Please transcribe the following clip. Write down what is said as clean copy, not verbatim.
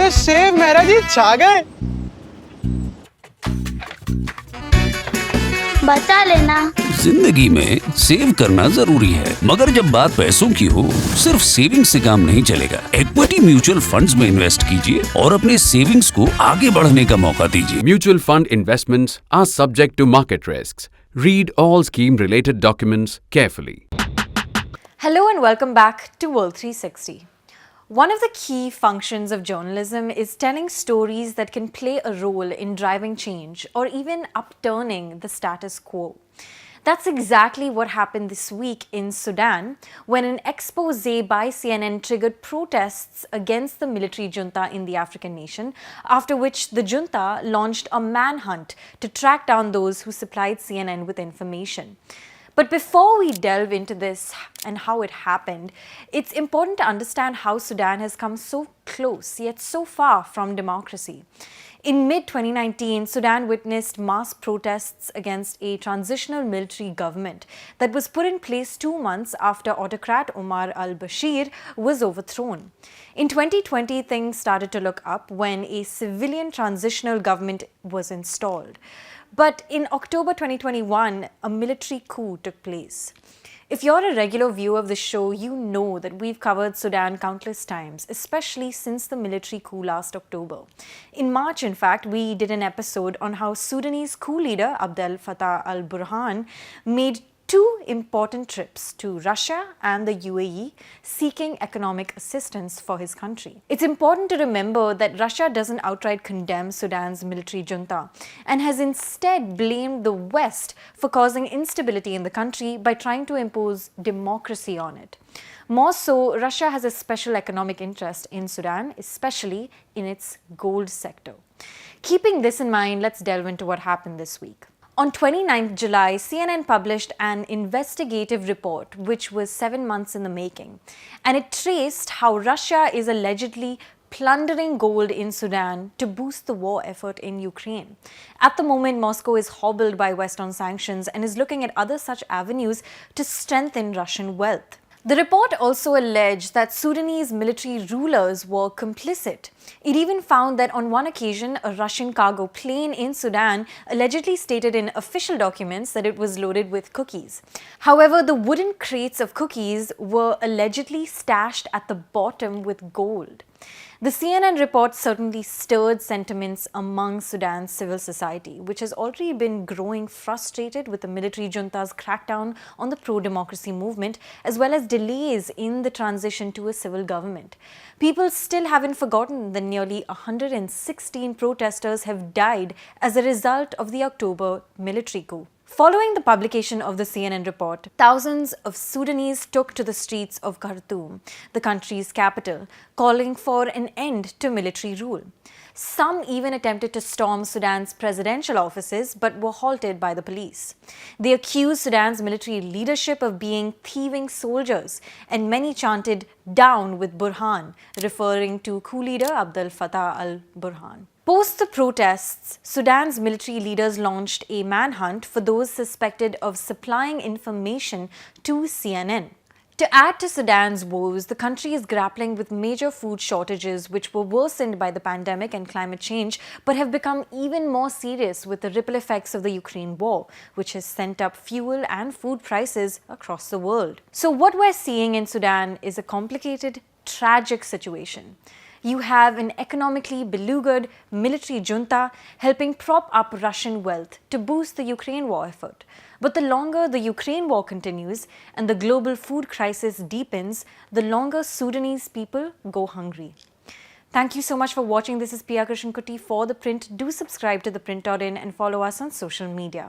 अरे सेव मेहरा जी छा गए। बचा लेना। जिंदगी में सेव करना जरूरी है, मगर जब बात पैसों की हो, सिर्फ सेविंग से काम नहीं चलेगा। इक्विटी म्यूचुअल फंड्स में इन्वेस्ट कीजिए और अपने सेविंग्स को आगे बढ़ने का मौका दीजिए। Mutual fund investments are subject to market risks. Read all scheme-related documents carefully. Hello and welcome back to World 360. One of the key functions of journalism is telling stories that can play a role in driving change or even upturning the status quo. That's exactly what happened this week in Sudan when an expose by CNN triggered protests against the military junta in the African nation, after which the junta launched a manhunt to track down those who supplied CNN with information. But before we delve into this and how it happened, it's important to understand how Sudan has come so close yet so far from democracy. In mid-2019, Sudan witnessed mass protests against a transitional military government that was put in place 2 months after autocrat Omar al-Bashir was overthrown. In 2020, things started to look up when a civilian transitional government was installed. But in October 2021, a military coup took place. If you're a regular viewer of the show, you know that we've covered Sudan countless times, especially since the military coup last October. In March, in fact, we did an episode on how Sudanese coup leader Abdel Fattah al-Burhan made 2 important trips to Russia and the UAE seeking economic assistance for his country. It's important to remember that Russia doesn't outright condemn Sudan's military junta and has instead blamed the West for causing instability in the country by trying to impose democracy on it. More so, Russia has a special economic interest in Sudan, especially in its gold sector. Keeping this in mind, let's delve into what happened this week. On 29th July, CNN published an investigative report which was 7 months in the making, and it traced how Russia is allegedly plundering gold in Sudan to boost the war effort in Ukraine. At the moment, Moscow is hobbled by Western sanctions and is looking at other such avenues to strengthen Russian wealth. The report also alleged that Sudanese military rulers were complicit. It even found that on one occasion, a Russian cargo plane in Sudan allegedly stated in official documents that it was loaded with cookies. However, the wooden crates of cookies were allegedly stashed at the bottom with gold. The CNN report certainly stirred sentiments among Sudan's civil society, which has already been growing frustrated with the military junta's crackdown on the pro-democracy movement, as well as delays in the transition to a civil government. People still haven't forgotten that nearly 116 protesters have died as a result of the October military coup. Following the publication of the CNN report, thousands of Sudanese took to the streets of Khartoum, the country's capital, calling for an end to military rule. Some even attempted to storm Sudan's presidential offices but were halted by the police. They accused Sudan's military leadership of being thieving soldiers, and many chanted, "Down with Burhan," referring to coup leader Abdel Fattah al-Burhan. Post the protests, Sudan's military leaders launched a manhunt for those suspected of supplying information to CNN. To add to Sudan's woes, the country is grappling with major food shortages which were worsened by the pandemic and climate change, but have become even more serious with the ripple effects of the Ukraine war, which has sent up fuel and food prices across the world. So what we're seeing in Sudan is a complicated, tragic situation. You have an economically beleaguered military junta helping prop up Russian wealth to boost the Ukraine war effort. But the longer the Ukraine war continues and the global food crisis deepens, the longer Sudanese people go hungry. Thank you so much for watching. This is Pia Krishnankutty for The Print. Do subscribe to ThePrint.in and follow us on social media.